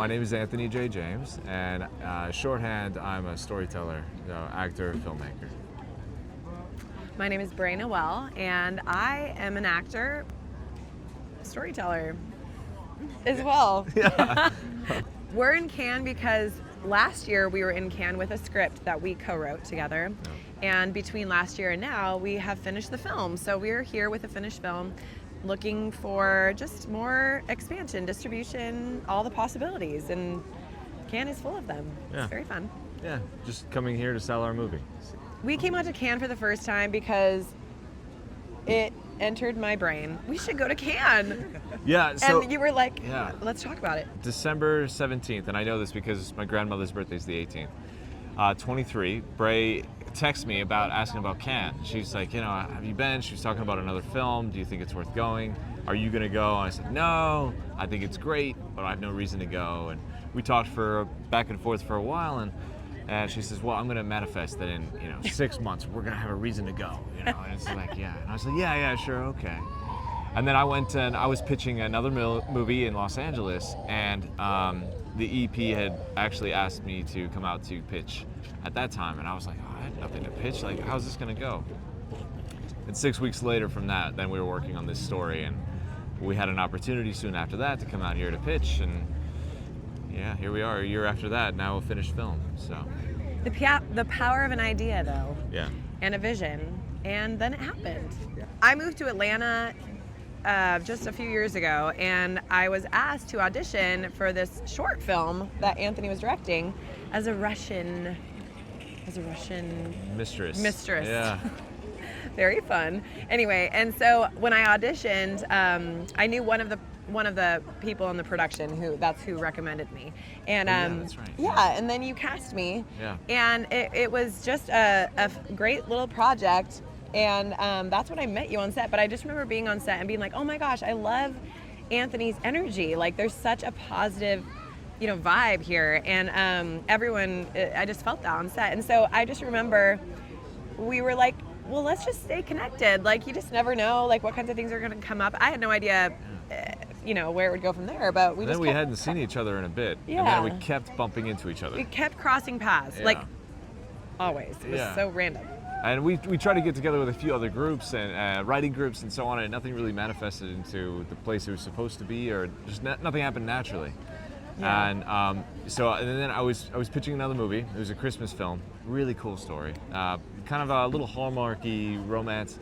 My name is Anthony J. James, and shorthand, I'm a storyteller, actor, filmmaker. My name is Brey Noelle, and I am an actor, storyteller as well. Yeah. We're in Cannes because last year we were in Cannes with a script that we co-wrote together. And between last year and now, we have finished the film. So we're here with a finished film, looking for just more expansion, distribution, all the possibilities. And Cannes is full of them. Yeah. It's very fun. Yeah, just coming here to sell our movie. We came out to Cannes for the first time because it entered my brain. We should go to Cannes. Yeah, so And you were like, yeah. Let's talk about it. December 17th, and I know this because my grandmother's birthday is the 18th. 23, Brey texted me about asking about Cannes. She's like, have you been? She was talking about another film. Do you think it's worth going? Are you going to go? And I said, no, I think it's great, but I have no reason to go. And we talked for back and forth for a while, and she says, well, I'm going to manifest that in 6 months we're going to have a reason to go. And it's like, yeah. And I was like, yeah, sure, okay. And then I went and I was pitching another movie in Los Angeles, and the EP had actually asked me to come out to pitch at that time, and I was like, I had nothing to pitch. Like, how's this going to go? And 6 weeks later from that, then we were working on this story, and we had an opportunity soon after that to come out here to pitch, and yeah, here we are a year after that, now a finished film. So The power of an idea, though, yeah, and a vision, and then it happened. I moved to Atlanta just a few years ago, and I was asked to audition for this short film that Anthony was directing as a Russian mistress. Yeah. Very fun. Anyway, and so when I auditioned, I knew one of the people in the production that's who recommended me, and yeah, that's right. Yeah, and then you cast me, Yeah. and it was just a great little project. And that's when I met you on set. But I just remember being on set and being like, oh my gosh, I love Anthony's energy. Like, there's such a positive, vibe here. And everyone, I just felt that on set. And so I just remember we were like, well, let's just stay connected. Like, you just never know, like, what kinds of things are going to come up. I had no idea, where it would go from there. But we then we hadn't seen each other in a bit. Yeah. And then we kept bumping into each other. We kept crossing paths, Yeah. like, always. It was Yeah. so random. And we tried to get together with a few other groups and writing groups and so on, and nothing really manifested into the place it was supposed to be, or just nothing happened naturally. Yeah. And then I was pitching another movie. It was a Christmas film, really cool story, kind of a little Hallmarky romance,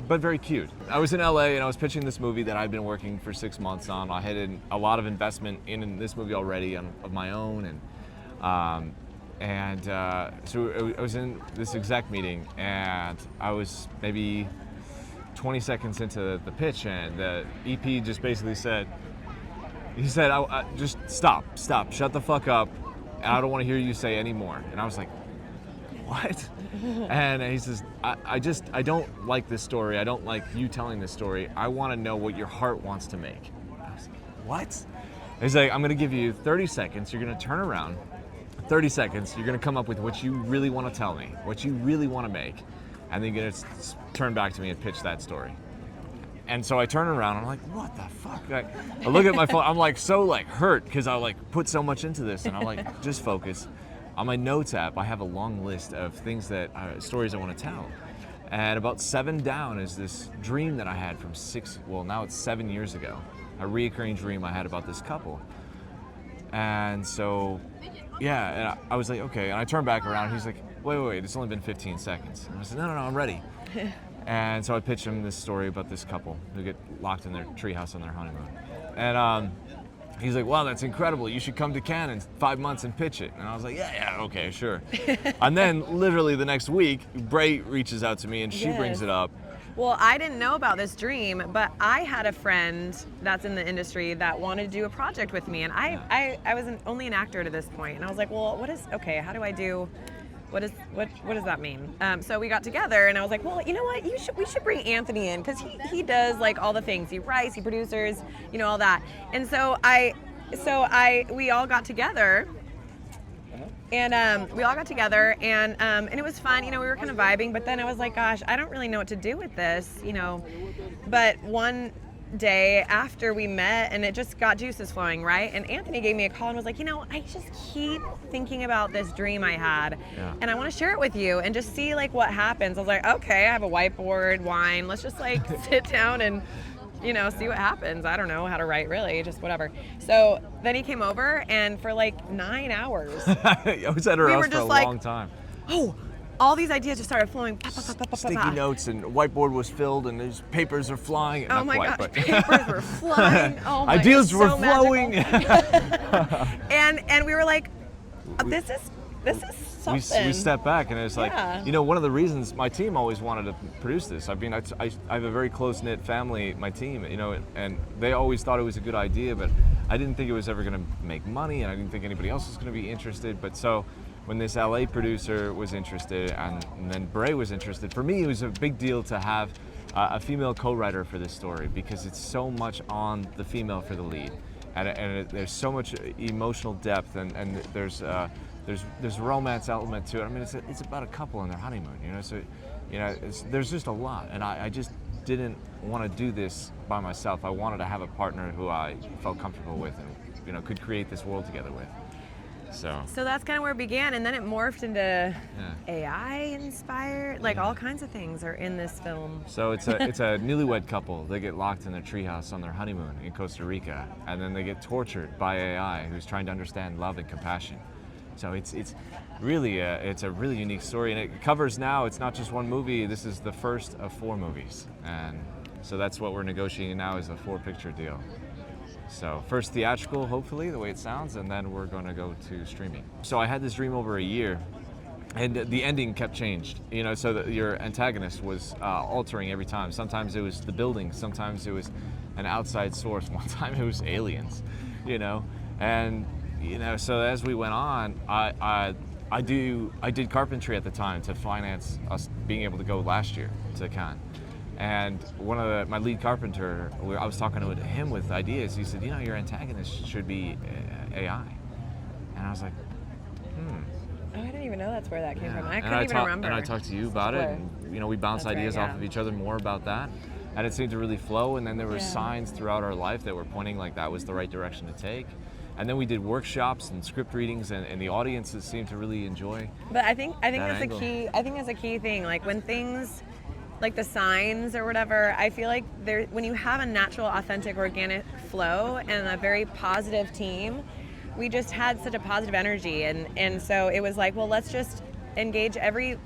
but very cute. I was in LA and I was pitching this movie that I'd been working for 6 months on. I had a lot of investment in this movie already of my own, and so I was in this exec meeting, and I was maybe 20 seconds into the pitch, and the EP just basically said, I just stop, shut the fuck up, and I don't want to hear you say any more. And I was like, what? And he says, I don't like this story. I don't like you telling this story. I want to know what your heart wants to make. I was like, what? And he's like, I'm going to give you 30 seconds. You're going to turn around. 30 seconds, you're going to come up with what you really want to tell me, what you really want to make, and then you're going to turn back to me and pitch that story. And so I turn around, I'm like, what the fuck? Like, I look at my phone, I'm like so hurt because I put so much into this, and I'm like, just focus. On my notes app, I have a long list of things stories I want to tell. And about 7 down is this dream that I had from now it's 7 years ago, a reoccurring dream I had about this couple. And so, yeah, and I was like, okay. And I turned back around, and he's like, wait, it's only been 15 seconds. And I said, no, I'm ready. And so I pitched him this story about this couple who get locked in their treehouse on their honeymoon. And he's like, wow, that's incredible. You should come to Cannes in 5 months and pitch it. And I was like, yeah, okay, sure. And then literally the next week, Brey reaches out to me, and she brings it up. Well, I didn't know about this dream, but I had a friend that's in the industry that wanted to do a project with me, and I was only an actor to this point, and I was like, well, how do I do, what does that mean? So we got together, and I was like, well, you know what, we should bring Anthony in, because he does like all the things. He writes, he produces, all that. And so we all got together. And we all got together, and it was fun. We were kind of vibing, but then I was like, gosh, I don't really know what to do with this, But one day after we met, and it just got juices flowing, right? And Anthony gave me a call and was like, I just keep thinking about this dream I had, and I want to share it with you and just see like what happens. I was like, okay, I have a whiteboard, wine, let's just like sit down and see what happens. I don't know how to write, really, just whatever. So then he came over, and for like 9 hours, I was at her house for a long time. Oh, all these ideas just started flowing. Sticky notes, and whiteboard was filled, and there's papers are flying. Oh my gosh, papers were flying. Oh my, ideas were so flowing. and we were like, this is something. We stepped back, and it's like, one of the reasons my team always wanted to produce this. I mean, I have a very close-knit family, my team, and they always thought it was a good idea, but I didn't think it was ever going to make money, and I didn't think anybody else was going to be interested. But so when this LA producer was interested, and then Brey was interested, for me it was a big deal to have a female co-writer for this story, because it's so much on the female for the lead, and there's so much emotional depth, and there's romance element to it. I mean, it's about a couple on their honeymoon, so there's just a lot, and I just didn't want to do this by myself. I wanted to have a partner who I felt comfortable with, and could create this world together with. So that's kind of where it began, and then it morphed into AI inspired, like all kinds of things are in this film. So it's a newlywed couple. They get locked in their treehouse on their honeymoon in Costa Rica, and then they get tortured by AI, who's trying to understand love and compassion. So it's really it's a really unique story, and it covers now. It's not just one movie. This is the first of 4 movies, and so that's what we're negotiating now, is a 4-picture deal. So first theatrical, hopefully, the way it sounds, and then we're going to go to streaming. So I had this dream over a year, and the ending kept changed. So that your antagonist was altering every time. Sometimes it was the building, sometimes it was an outside source. One time it was aliens, and so as we went on, I did carpentry at the time to finance us being able to go last year to Cannes. And my lead carpenter, I was talking to him with ideas. He said, your antagonist should be AI. And I was like, Oh, I didn't even know that's where that came from. I couldn't even remember. And I talked to you about it, and we bounced ideas off of each other more about that. And it seemed to really flow, and then there were signs throughout our life that were pointing like that was the right direction to take. And then we did workshops and script readings, and the audiences seemed to really enjoy. But I think that's angle. a key. I think that's a key thing. Like when things, like the signs or whatever, I feel like when you have a natural, authentic, organic flow and a very positive team, we just had such a positive energy, and so it was like, well, let's just engage every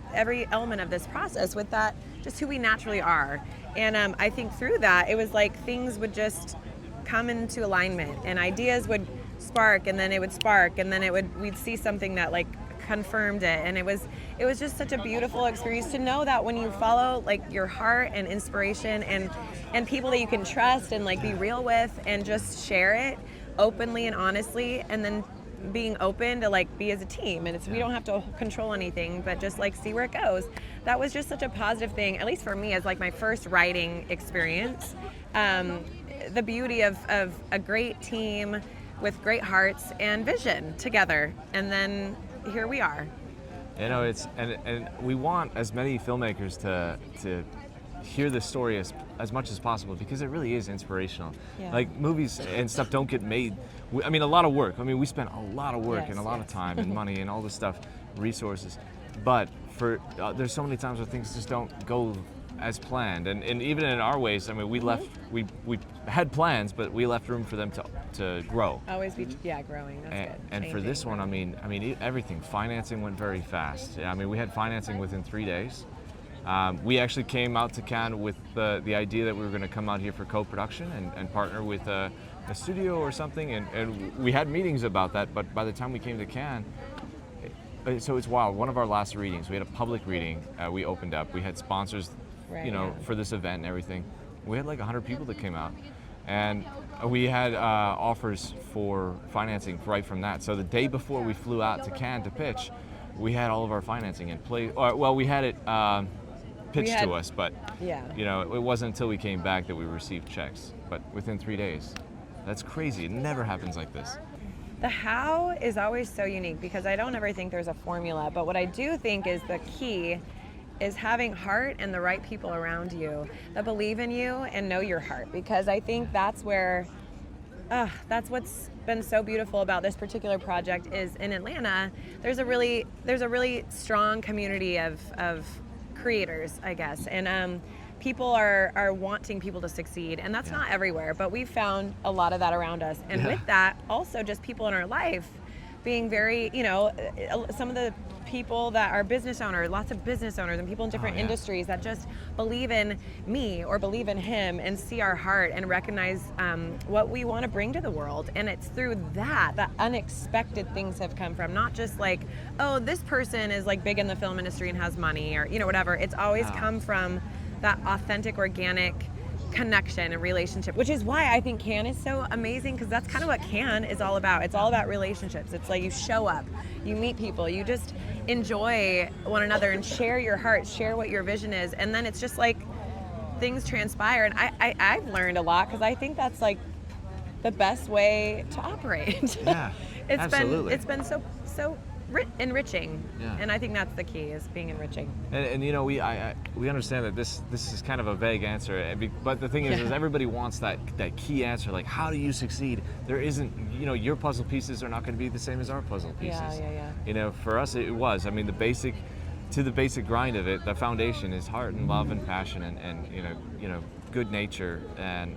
element of this process with that, just who we naturally are. And I think through that, it was like things would just come into alignment, and ideas would spark, and then it would spark, and then we'd see something that like confirmed it, and it was just such a beautiful experience to know that when you follow like your heart and inspiration and people that you can trust and like be real with and just share it openly and honestly, and then being open to like be as a team, and we don't have to control anything, but just like see where it goes. That was just such a positive thing, at least for me, as like my first writing experience. The beauty of a great team with great hearts and vision together, and then here we are. It's and we want as many filmmakers to hear this story as much as possible, because it really is inspirational. Like movies and stuff don't get made. I mean, a lot of work. I mean, we spent a lot of work and a lot of time and money and all this stuff, resources. But there's so many times where things just don't go as planned, and even in our ways, I mean, we left. We had plans, but we left room for them to grow. Always be growing. That's good. And for this one, I mean, everything. Financing went very fast. I mean, we had financing within 3 days. We actually came out to Cannes with the idea that we were going to come out here for co-production and partner with a studio or something, and we had meetings about that. But by the time we came to Cannes, so it's wild. One of our last readings, we had a public reading. We opened up. We had sponsors. For this event and everything. We had like 100 people that came out, and we had offers for financing right from that. So the day before we flew out to Cannes to pitch, we had all of our financing in place. Well, we had it pitched to us, but it wasn't until we came back that we received checks. But within 3 days. That's crazy. It never happens like this. The how is always so unique, because I don't ever think there's a formula, but what I do think is the key is having heart and the right people around you that believe in you and know your heart, because I think that's where that's what's been so beautiful about this particular project is in Atlanta there's a really strong community of creators, I guess, and people are wanting people to succeed, and that's not everywhere, but we've found a lot of that around us. And with that, also just people in our life being very, some of the people that are business owners, lots of business owners and people in different industries that just believe in me or believe in him and see our heart and recognize what we want to bring to the world. And it's through that unexpected things have come from, not just like, oh, this person is like big in the film industry and has money or, whatever. It's always come from that authentic, organic connection and relationship, which is why I think Cannes is so amazing, because that's kind of what Cannes is all about. It's all about relationships. It's like you show up, you meet people, you just enjoy one another and share your heart, share what your vision is, and then it's just like things transpire. And I've learned a lot, because I think that's like the best way to operate. Yeah, absolutely. It's been so enriching, and I think that's the key, is being enriching. And we understand that this is kind of a vague answer, but the thing is everybody wants that key answer, like how do you succeed? There isn't, your puzzle pieces are not going to be the same as our puzzle pieces. Yeah. For us it was. I mean, the basic grind of it, the foundation is heart and love and passion and good nature and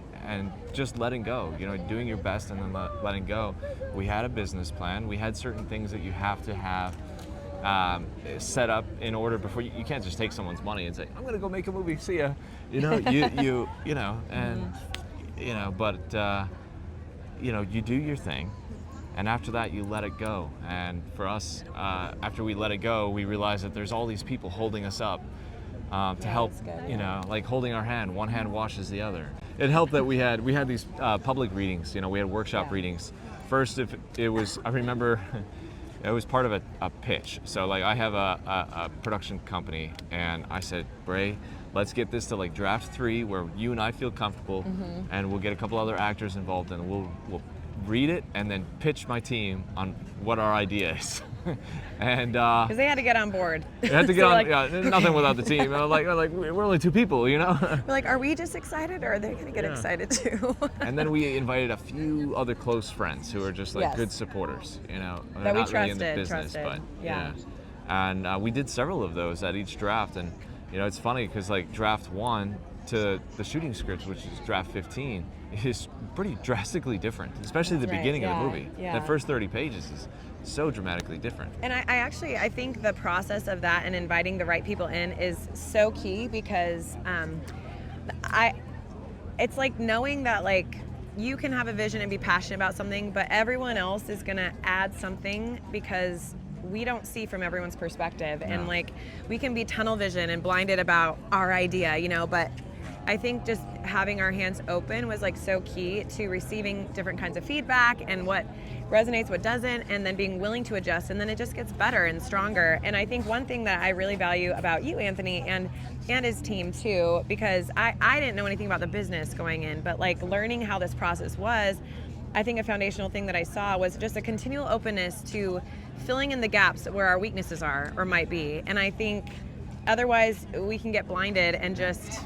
just letting go, doing your best and then letting go. We had a business plan. We had certain things that you have to have set up in order before you can't just take someone's money and say, I'm going to go make a movie. See ya. You do your thing. And after that, you let it go. And for us, after we let it go, we realized that there's all these people holding us up to help, like holding our hand. One hand washes the other. It helped that we had these public readings. We had workshop readings. First, if it was, I remember, it was part of a pitch. So like I have a production company, and I said, Brey, let's get this to like draft 3 where you and I feel comfortable, and we'll get a couple other actors involved, and we'll read it and then pitch my team on what our idea is. And because they had to get on board. They had to get on. Nothing without the team. Like we're only 2 people, We're like, are we just excited, or are they gonna get excited too? And then we invited a few other close friends who are just like good supporters. They're that we not really in the business, trusted. but And we did several of those at each draft, and it's funny because like draft 1 to the shooting script, which is draft 15, is pretty drastically different, especially the beginning of the movie. The first 30 pages is so dramatically different. And I think the process of that and inviting the right people in is so key, because it's like knowing that like you can have a vision and be passionate about something, but everyone else is gonna add something, because we don't see from everyone's perspective. And like we can be tunnel vision and blinded about our idea, but I think just having our hands open was like so key to receiving different kinds of feedback and what resonates, what doesn't, and then being willing to adjust, and then it just gets better and stronger. And I think one thing that I really value about you, Anthony, and his team too, because I didn't know anything about the business going in, but like learning how this process was, I think a foundational thing that I saw was just a continual openness to filling in the gaps where our weaknesses are or might be. And I think otherwise we can get blinded and just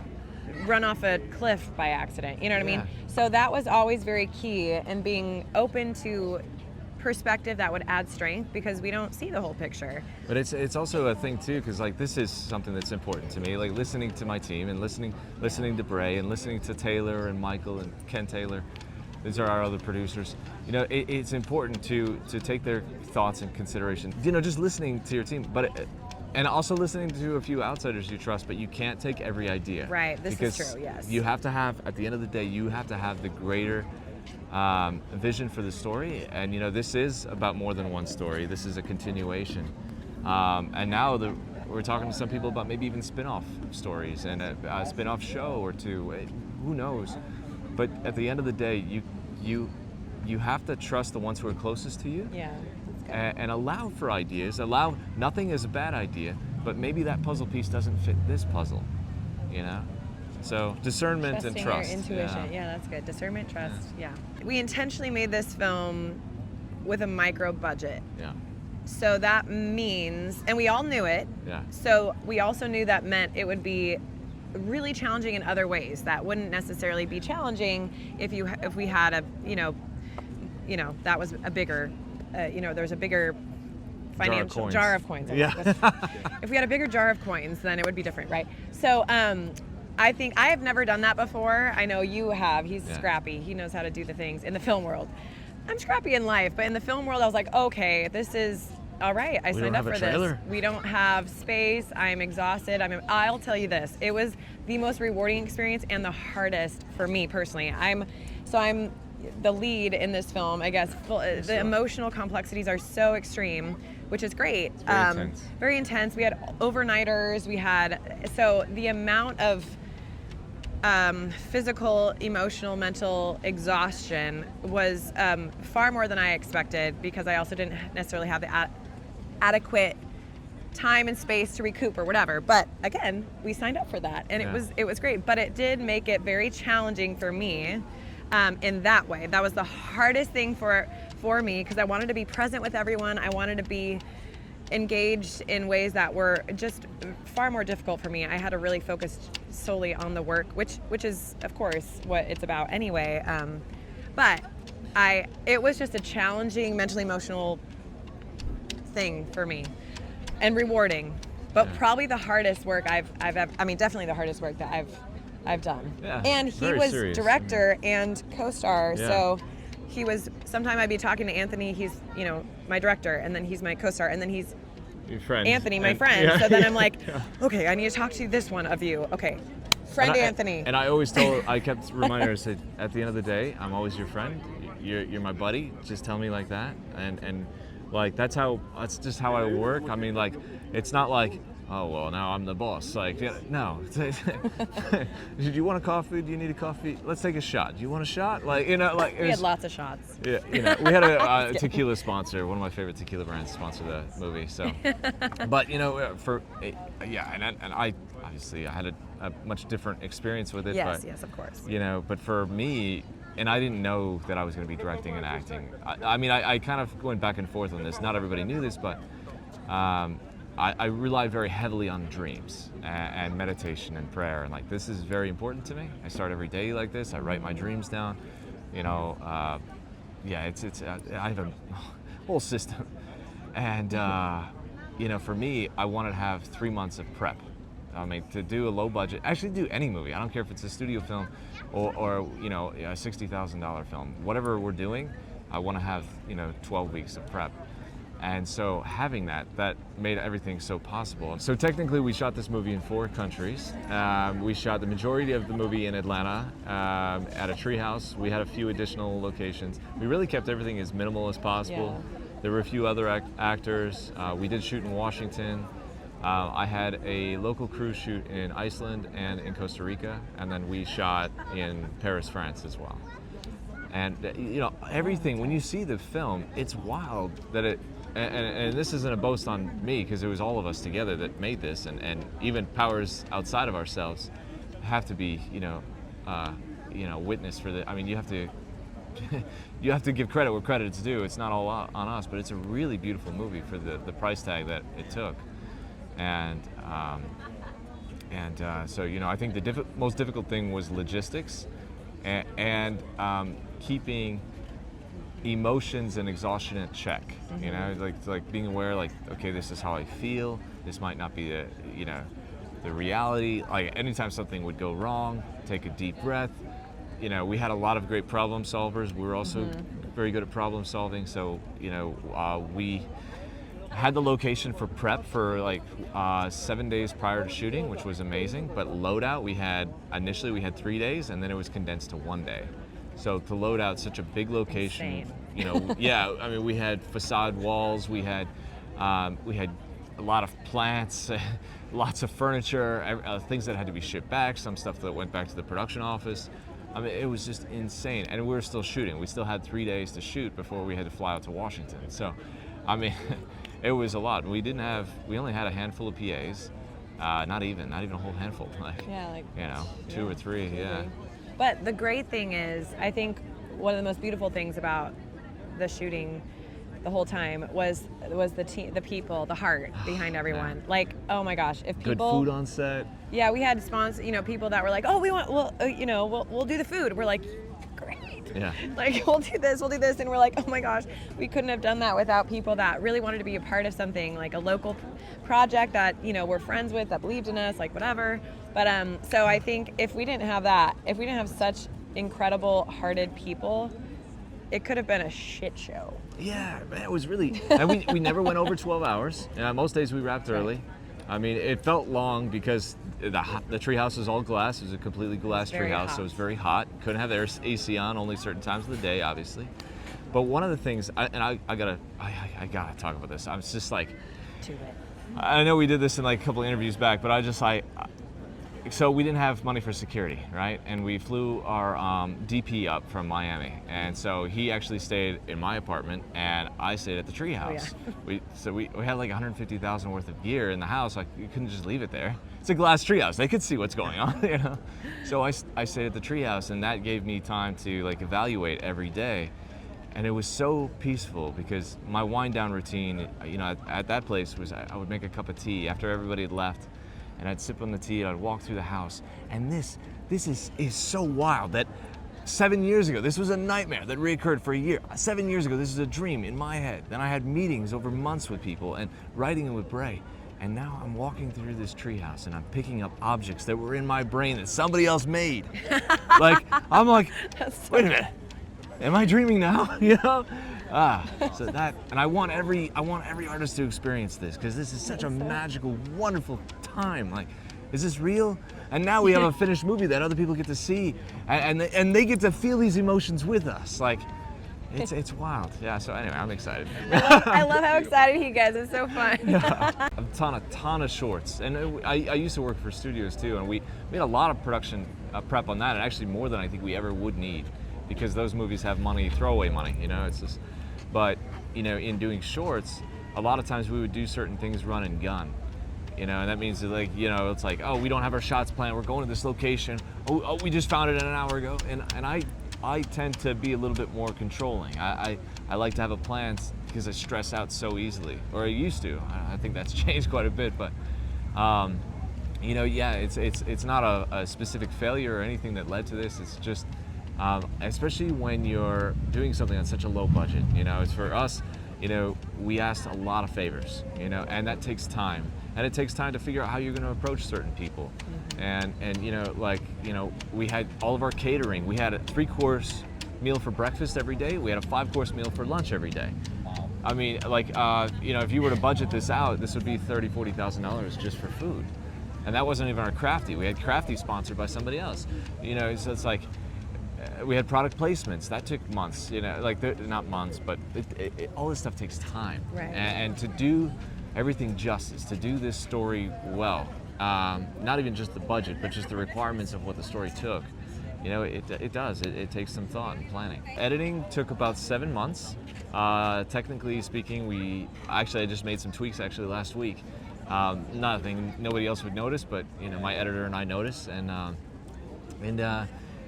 run off a cliff by accident, you know what I mean? So that was always very key, and being open to perspective that would add strength, because we don't see the whole picture. But it's also a thing too, because like this is something that's important to me, like listening to my team and listening to Brey and listening to Taylor and Michael and Ken Taylor. These are our other producers. It's important to take their thoughts in consideration. Just listening to your team, and also listening to a few outsiders you trust, but you can't take every idea. Right, this is true, yes. You have to have, at the end of the day, you have to have the greater vision for the story. And this is about more than one story. This is a continuation. And now we're talking to some people about maybe even spin-off stories and a spin-off show or 2. Who knows? But at the end of the day, you have to trust the ones who are closest to you. Yeah. And allow for ideas. Nothing is a bad idea, but maybe that puzzle piece doesn't fit this puzzle, So discernment Trusting and trust. Your intuition. Yeah, that's good. Discernment, trust. Yeah. We intentionally made this film with a micro budget. Yeah. So that means, and we all knew it. Yeah. So we also knew that meant it would be really challenging in other ways that wouldn't necessarily be challenging if we had a that was a bigger there's a bigger financial jar of coins. Yeah. If we had a bigger jar of coins, then it would be different, right? So I think I have never done that before. I know you have. He's scrappy. He knows how to do the things in the film world. I'm scrappy in life, but in the film world, I was like, okay, this is all right. I signed up for this. We don't have space. I'm exhausted. I'll tell you this. It was the most rewarding experience and the hardest for me personally. I'm the lead in this film, I guess. The emotional complexities are so extreme, which is great. It's very intense. Very intense. We had overnighters. So the amount of physical, emotional, mental exhaustion was far more than I expected, because I also didn't necessarily have the adequate time and space to recoup or whatever. But again, we signed up for that, and it was great. But it did make it very challenging for me in that way. That was the hardest thing for me, because I wanted to be present with everyone. I wanted to be engaged in ways that were just far more difficult for me. I had to really focus solely on the work, which is of course what it's about anyway. But it was just a challenging, mentally emotional thing for me, and rewarding, but probably the hardest work definitely the hardest work that I've done. Yeah, and he was serious. director and co-star, Yeah. so he was. Sometime I'd be talking to Anthony. He's my director, and then he's my co-star, and then he's Your friend. Anthony, my friend. So then I'm like, okay, I need to talk to this one of you. Okay, friend Anthony. And I kept reminding her, I said, at the end of the day, I'm always your friend. You're my buddy. Just tell me like that. And like, that's just how I work. I mean, like, it's not like, oh, well, now I'm the boss. Like, no. Do you want a coffee? Do you need a coffee? Let's take a shot. Do you want a shot? Like, we had lots of shots. Yeah, we had a tequila sponsor. One of my favorite tequila brands sponsor the movie. So, but and I obviously I had a much different experience with it. Yes, of course. But for me, and I didn't know that I was going to be directing and acting. I kind of went back and forth on this. Not everybody knew this, but I rely very heavily on dreams and meditation and prayer, and like, this is very important to me. I start every day like this. I write my dreams down. I have a whole system, and for me, I wanted to have 3 months of prep. I mean, to do a low budget, actually do any movie. I don't care if it's a studio film or a $60,000 film. Whatever we're doing, I want to have 12 weeks of prep. And so having that made everything so possible. So technically we shot this movie in 4 countries. We shot the majority of the movie in Atlanta at a treehouse. We had a few additional locations. We really kept everything as minimal as possible. Yeah. There were a few other actors. We did shoot in Washington. I had a local crew shoot in Iceland and in Costa Rica, and then we shot in Paris, France as well. And everything, when you see the film, it's wild that it, and this isn't a boast on me, because it was all of us together that made this, and even powers outside of ourselves have to be witness for the. I mean, you have to give credit where credit's due. It's not all on us, but it's a really beautiful movie for the price tag that it took. And so I think the most difficult thing was logistics, and keeping emotions and exhaustion in check. Mm-hmm. Like being aware, like, okay, this is how I feel. This might not be the reality. Like, anytime something would go wrong, take a deep breath. We had a lot of great problem solvers. We were also very good at problem solving. So we had the location for prep for 7 days prior to shooting, which was amazing. But loadout, initially we had 3 days, and then it was condensed to 1 day. So to load out such a big location, Insane. We had facade walls, we had a lot of plants, lots of furniture, things that had to be shipped back, some stuff that went back to the production office. It was just insane, and we were still shooting. We still had 3 days to shoot before we had to fly out to Washington. So, it was a lot. We only had a handful of PAs, not even a whole handful, 2 or 3, yeah. But the great thing is, I think one of the most beautiful things about the shooting the whole time was the people, the heart behind everyone. Like, oh my gosh, if people Good food on set. Yeah, we had people that were like, oh, we'll do the food. We're like, great. Yeah. Like, we'll do this, and we're like, oh my gosh, we couldn't have done that without people that really wanted to be a part of something, like a local project that we're friends with, that believed in us, like whatever. But so I think if we didn't have such incredible hearted people, it could have been a shit show. Yeah, man, it was really, and we never went over 12 hours. Most days we wrapped early. I mean, it felt long because the treehouse was all glass. It was a completely glass treehouse, so it was very hot. Couldn't have the AC on only certain times of the day, obviously. But one of the things, I gotta talk about this. I was just like, To it. I know we did this in like a couple of interviews back, but so we didn't have money for security, right? And we flew our DP up from Miami, and so he actually stayed in my apartment, and I stayed at the treehouse. Oh, yeah. We had like $150,000 worth of gear in the house. Like, you couldn't just leave it there. It's a glass treehouse. They could see what's going on, So I stayed at the treehouse, and that gave me time to like evaluate every day. And it was so peaceful because my wind down routine, at that place was I would make a cup of tea after everybody had left. And I'd sip on the tea, and I'd walk through the house. And this is so wild that 7 years ago, this was a nightmare that reoccurred for a year. 7 years ago, this was a dream in my head. Then I had meetings over months with people and writing it with Brey. And now I'm walking through this treehouse and I'm picking up objects that were in my brain that somebody else made. I'm like, wait a minute, am I dreaming now? So that, and I want every artist to experience this because this is such a magical, wonderful time. Like, is this real? And now we have a finished movie that other people get to see, and they get to feel these emotions with us. Like, it's wild. Yeah. So anyway, I'm excited. I love how excited he gets. It's so fun. I've done a ton of shorts, and I used to work for studios too, and we made a lot of production prep on that, and actually more than I think we ever would need, because those movies have money, throwaway money. It's just. But, in doing shorts, a lot of times we would do certain things run and gun, and that means that, like, it's like, oh, we don't have our shots planned, we're going to this location, oh, we just found it an hour ago, and I tend to be a little bit more controlling. I like to have a plan because I stress out so easily, or I used to. I think that's changed quite a bit, but, it's not a specific failure or anything that led to this. It's just, especially when you're doing something on such a low budget, it's for us, we asked a lot of favors, and that takes time, and it takes time to figure out how you're going to approach certain people. And we had all of our catering. We had a 3-course meal for breakfast every day. We had a 5-course meal for lunch every day. I mean, if you were to budget this out, this would be $30,000-$40,000 just for food. And that wasn't even our crafty. We had crafty sponsored by somebody else, so it's like, we had product placements that took months, not months, but all this stuff takes time. Right. And to do everything justice, to do this story well, not even just the budget, but just the requirements of what the story took, it takes some thought and planning. Editing took about 7 months. Technically speaking, I just made some tweaks actually last week. Nothing nobody else would notice, but my editor and I noticed,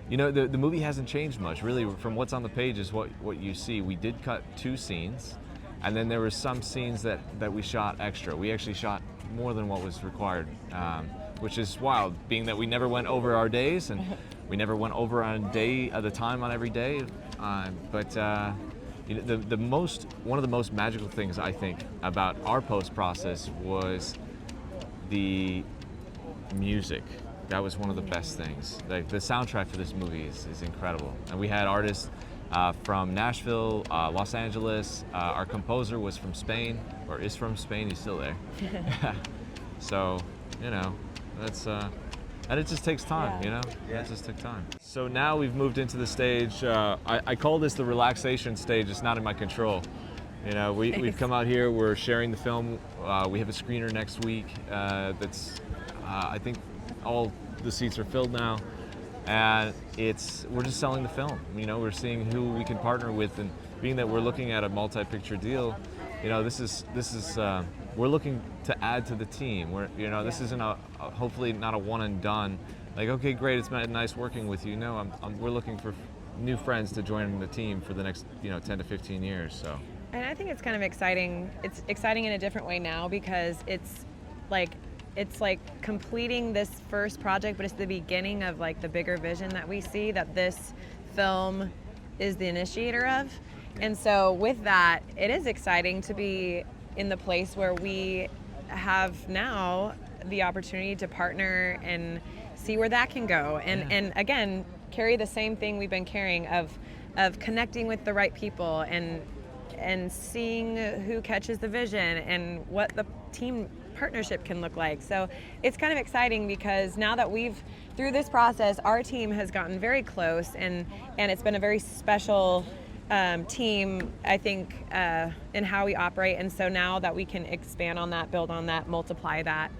the movie hasn't changed much, really. From what's on the page is what you see. We did cut 2 scenes, and then there were some scenes that we shot extra. We actually shot more than what was required, which is wild, being that we never went over our days, and we never went over on a day at a time on every day. But one of the most magical things I think about our post process was the music. That was one of the best things. Like, the soundtrack for this movie is incredible. And we had artists from Nashville, Los Angeles. Our composer was from Spain, or is from Spain. He's still there. So, that's, and it just takes time, Yeah. It just took time. So now we've moved into the stage. I call this the relaxation stage. It's not in my control. We've come out here. We're sharing the film. We have a screener next week. That's, I think, all the seats are filled now, and we're just selling the film. We're seeing who we can partner with, and being that we're looking at a multi-picture deal, this is we're looking to add to the team. This isn't hopefully not a one and done. Like, okay, great, it's been nice working with you. No, we're looking for new friends to join the team for the next 10 to 15 years. So. And I think it's kind of exciting. It's exciting in a different way now because it's like completing this first project, but it's the beginning of like the bigger vision that we see that this film is the initiator of. And so with that, it is exciting to be in the place where we have now the opportunity to partner and see where that can go. And again, carry the same thing we've been carrying of connecting with the right people and seeing who catches the vision and what the team partnership can look like. So it's kind of exciting because now that through this process, our team has gotten very close and it's been a very special team, I think, in how we operate. And so now that we can expand on that, build on that, multiply that,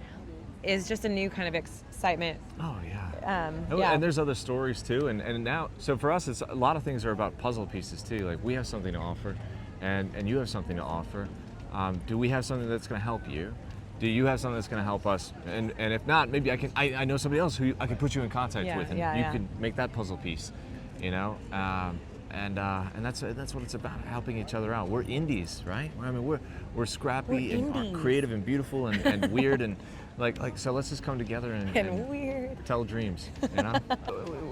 is just a new kind of excitement. Oh yeah. Yeah. And there's other stories too. And now, so for us, it's a lot of things are about puzzle pieces too. Like we have something to offer, and you have something to offer. Do we have something that's going to help you? Do you have something that's going to help us? And if not, maybe I know somebody else who I can put you in contact with, and you can make that puzzle piece, you know. And that's what it's about, helping each other out. We're indies, right? I mean, we're scrappy and creative and beautiful and weird and like so. Let's just come together and weird. Tell dreams. You know,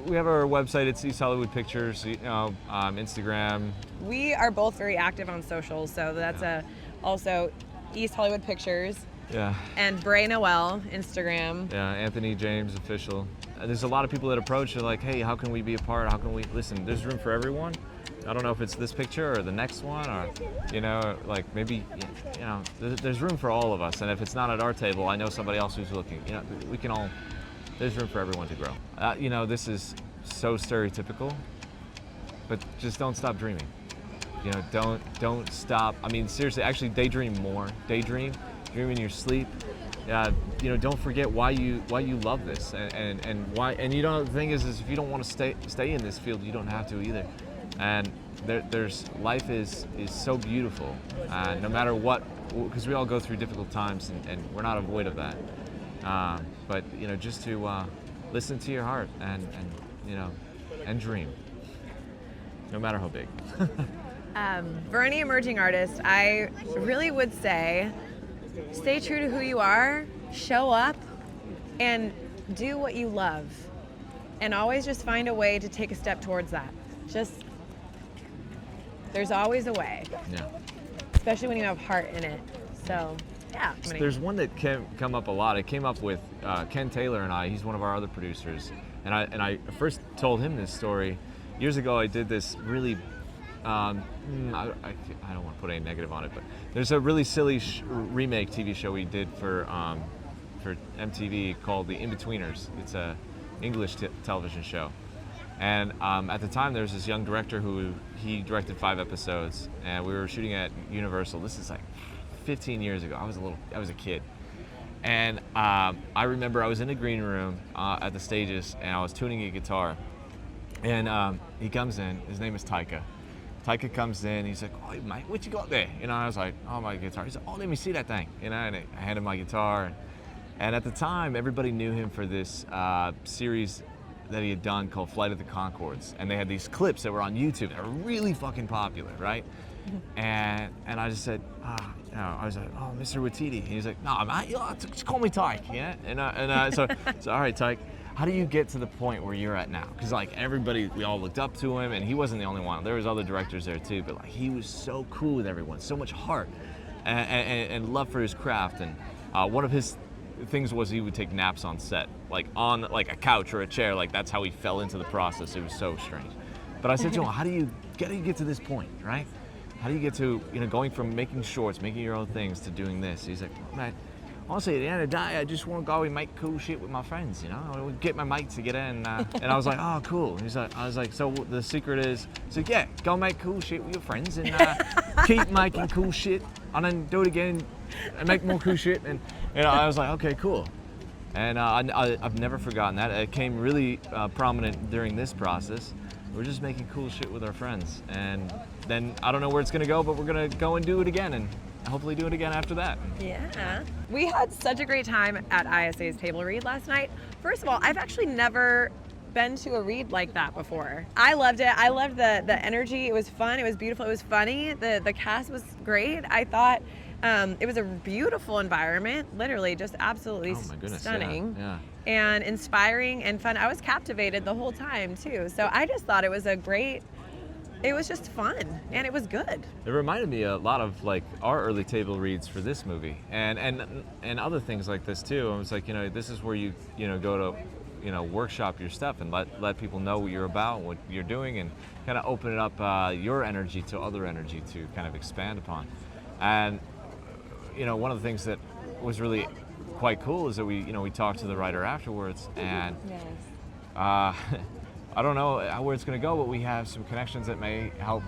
we have our website. It's East Hollywood Pictures. You know, Instagram. We are both very active on social, so that's also East Hollywood Pictures. Yeah. And Brey Noelle, Instagram. Yeah, Anthony James Official. There's a lot of people that approach and like, hey, how can we be a part? How can we listen? There's room for everyone. I don't know if it's this picture or the next one, or you know, like maybe, you know, there's room for all of us. And if it's not at our table, I know somebody else who's looking. You know, we can all. There's room for everyone to grow. You know, this is so stereotypical, but just don't stop dreaming. You know, don't stop. I mean, seriously, actually, daydream more. Daydream. Dream in your sleep. You know, don't forget why you love this and why. And you know, the thing is if you don't want to stay in this field, you don't have to either. And there's life is so beautiful, no matter what, because we all go through difficult times, and we're not void of that. But you know, just to listen to your heart and you know, and dream, no matter how big. For any emerging artist, I really would say, stay true to who you are, show up, and do what you love. And always just find a way to take a step towards that. There's always a way. Yeah. Especially when you have heart in it. So, yeah. There's one that come up a lot. It came up with Ken Taylor and I. He's one of our other producers. And I first told him this story years ago. I did this really I don't want to put any negative on it, but there's a really silly remake TV show we did for MTV called The In-Betweeners. It's a English television show, and at the time there was this young director he directed 5 episodes, and we were shooting at Universal. This is like 15 years ago. I was a kid, and I remember I was in the green room at the stages, and I was tuning a guitar, and he comes in. His name is Taika. Taika comes in, he's like, "Oh, mate, what you got there?" You know, I was like, "Oh, my guitar." He's like, "Oh, let me see that thing." You know, and I handed him my guitar. And at the time, everybody knew him for this series that he had done called Flight of the Conchords. And they had these clips that were on YouTube that were really fucking popular, right? And I just said, you know, I was like, "Oh, Mr. Watiti." And he's like, "No, mate, just call me Tyke." Yeah. And so all right, Tyke. How do you get to the point where you're at now? Because like we all looked up to him, and he wasn't the only one. There was other directors there too, but like he was so cool with everyone, so much heart and love for his craft. And one of his things was he would take naps on set, like on like a couch or a chair. Like that's how he fell into the process. It was so strange. But I said to him, how do you get to this point, right? How do you get to, you know, going from making shorts, making your own things to doing this? He's like, "Man, honestly, at the end of the day, I just want to go and make cool shit with my friends, you know? I would get my mates to get in." And I was like, "Oh, cool." I was like, "So the secret is," so yeah, go make cool shit with your friends and keep making cool shit and then do it again and make more cool shit. And you know, I was like, "Okay, cool." And I've never forgotten that. It came really prominent during this process. We're just making cool shit with our friends. And then I don't know where it's going to go, but we're going to go and do it again. And hopefully do it again after that. Yeah. We had such a great time at ISA's table read last night. First of all, I've actually never been to a read like that before. I loved it. I loved the energy. It was fun. It was beautiful. It was funny. The cast was great. I thought it was a beautiful environment. Literally, just absolutely Oh my goodness, stunning. yeah. And inspiring and fun. I was captivated the whole time too. So I just thought it was it was just fun and it was good. It reminded me a lot of like our early table reads for this movie and other things like this too. I was like, this is where you go to workshop your stuff and let people know what you're about, what you're doing, and kind of open it up your energy to other energy to kind of expand upon. And one of the things that was really quite cool is that we talked to the writer afterwards, and I don't know where it's going to go, but we have some connections that may help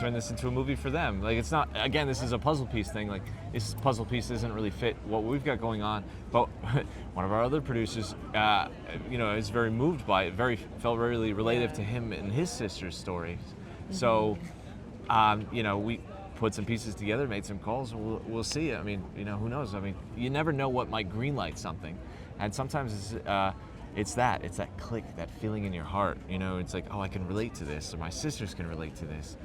turn this into a movie for them. Like, it's not, again, this is a puzzle piece thing. Like, this puzzle piece doesn't really fit what we've got going on, but one of our other producers, is very moved by it, felt really relative to him and his sister's stories. So, we put some pieces together, made some calls, and we'll see. I mean, who knows? I mean, you never know what might greenlight something, and sometimes it's that click, that feeling in your heart. It's like, oh, I can relate to this, or my sisters can relate to this.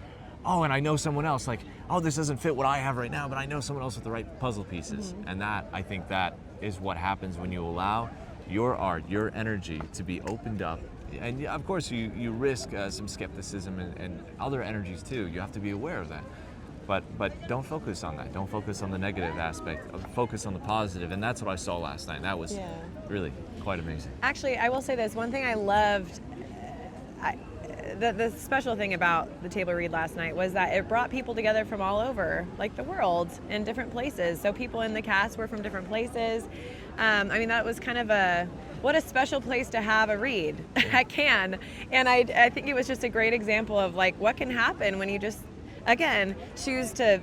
Oh, and I know someone else. Like, oh, this doesn't fit what I have right now, but I know someone else with the right puzzle pieces. And I think that is what happens when you allow your art, your energy to be opened up. And of course, you risk some skepticism and other energies too. You have to be aware of that. But don't focus on that. Don't focus on the negative aspect. Focus on the positive. And that's what I saw last night. That was really quite amazing. Actually, I will say this. One thing I loved, the special thing about the table read last night was that it brought people together from all over, like the world, in different places. So people in the cast were from different places. That was kind of what a special place to have a read at Cannes. And I think it was just a great example of like what can happen when you just, again, choose to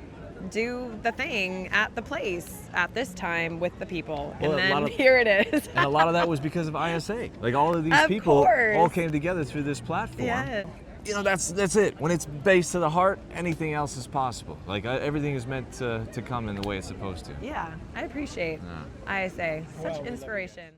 do the thing at the place at this time with the people. Well, and then here it is. And a lot of that was because of ISA. Like, all of these people all came together through this platform. Yeah. That's it. When it's based to the heart, anything else is possible. Like, everything is meant to come in the way it's supposed to. Yeah, I appreciate ISA. Such inspiration.